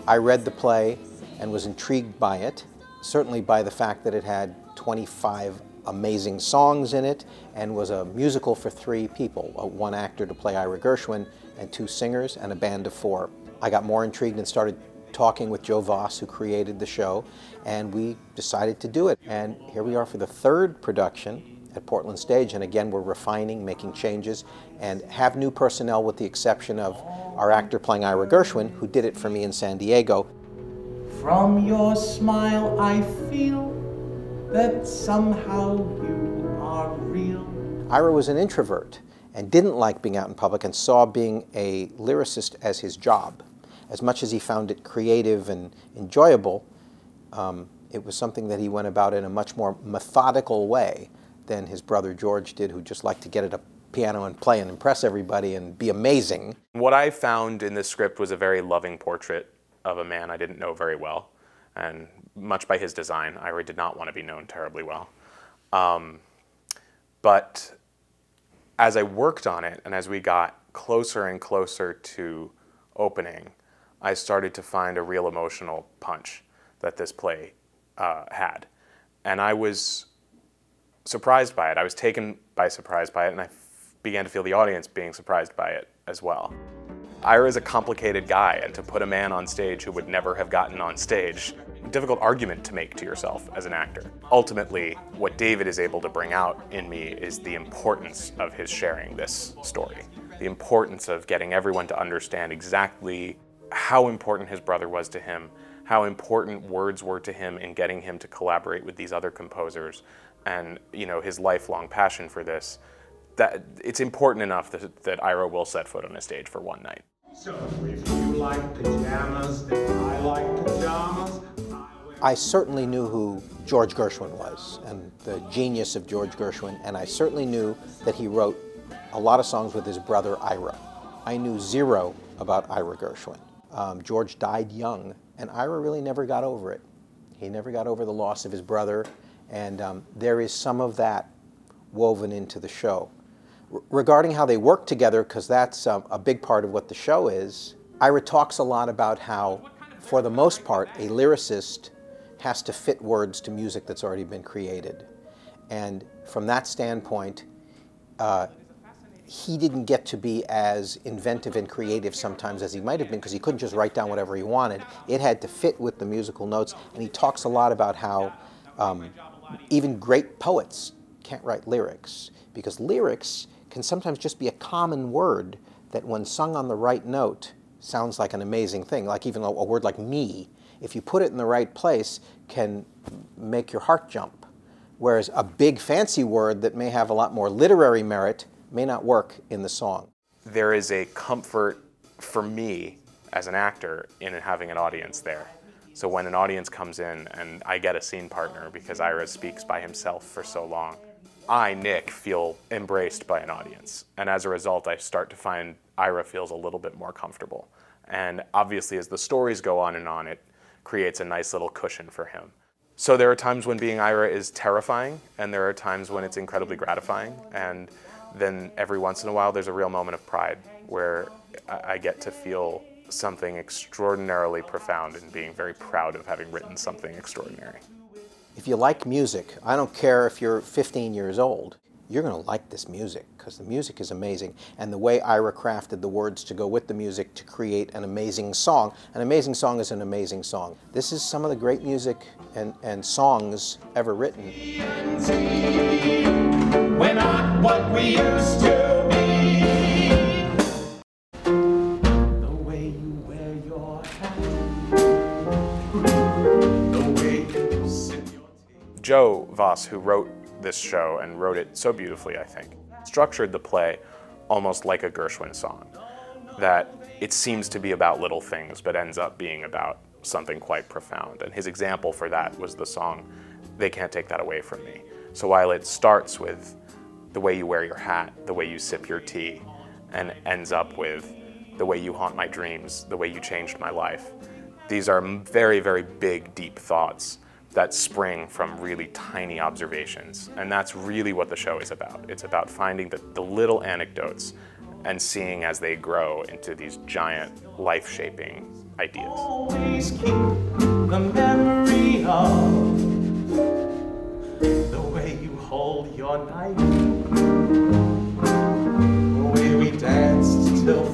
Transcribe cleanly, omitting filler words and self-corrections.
I read the play and was intrigued by it, certainly by the fact that it had 25 amazing songs in it and was a musical for 3 people, one actor to play Ira Gershwin and 2 singers and a band of 4. I got more intrigued and started talking with Joe Vass, who created the show, and we decided to do it. And here we are for the 3rd production at Portland Stage, and again we're refining, making changes, and have new personnel with the exception of our actor playing Ira Gershwin, who did it for me in San Diego. From your smile I feel that somehow you are real. Ira was an introvert and didn't like being out in public and saw being a lyricist as his job. As much as he found it creative and enjoyable, it was something that he went about in a much more methodical way than his brother George did, who just liked to get at a piano and play and impress everybody and be amazing. What I found in this script was a very loving portrait of a man I didn't know very well, and much by his design, Ira did not want to be known terribly well. But as I worked on it, and as we got closer and closer to opening, I started to find a real emotional punch that this play had. And I was surprised by it. I was taken by surprise by it, and I began to feel the audience being surprised by it as well. Ira is a complicated guy, and to put a man on stage who would never have gotten on stage, a difficult argument to make to yourself as an actor. Ultimately, what David is able to bring out in me is the importance of his sharing this story. The importance of getting everyone to understand exactly how important his brother was to him, how important words were to him in getting him to collaborate with these other composers, and his lifelong passion for this. That it's important enough that Ira will set foot on a stage for one night. So if you like pajamas, then I like pajamas. I certainly knew who George Gershwin was and the genius of George Gershwin, and I certainly knew that he wrote a lot of songs with his brother Ira. I knew 0 about Ira Gershwin. George died young, and Ira really never got over it. He never got over the loss of his brother, and there is some of that woven into the show. Regarding how they work together, because that's a big part of what the show is, Ira talks a lot about how, for the most part, a lyricist has to fit words to music that's already been created. And from that standpoint, he didn't get to be as inventive and creative sometimes as he might have been, because he couldn't just write down whatever he wanted. It had to fit with the musical notes, and he talks a lot about how even great poets can't write lyrics, because lyrics can sometimes just be a common word that when sung on the right note sounds like an amazing thing. Like even a word like me, if you put it in the right place, can make your heart jump. Whereas a big fancy word that may have a lot more literary merit may not work in the song. There is a comfort for me as an actor in having an audience there. So when an audience comes in and I get a scene partner because Ira speaks by himself for so long, I, Nick, feel embraced by an audience. And as a result, I start to find Ira feels a little bit more comfortable. And obviously, as the stories go on, it creates a nice little cushion for him. So there are times when being Ira is terrifying, and there are times when it's incredibly gratifying. And then every once in a while, there's a real moment of pride where I get to feel something extraordinarily profound and being very proud of having written something extraordinary. If you like music, I don't care if you're 15 years old, you're going to like this music, because the music is amazing. And the way Ira crafted the words to go with the music to create an amazing song is an amazing song. This is some of the great music and songs ever written. We're not what we used to be. The way you wear your hat, the way you sip your tea. Joe Vass, who wrote this show and wrote it so beautifully, I think, structured the play almost like a Gershwin song, that it seems to be about little things but ends up being about something quite profound. And his example for that was the song They Can't Take That Away From Me. So while it starts with the way you wear your hat, the way you sip your tea, and ends up with the way you haunt my dreams, the way you changed my life, these are very, very big, deep thoughts that spring from really tiny observations. And that's really what the show is about. It's about finding the little anecdotes and seeing as they grow into these giant life-shaping ideas. Always keep the memory of the way you hold your knife, the way we danced till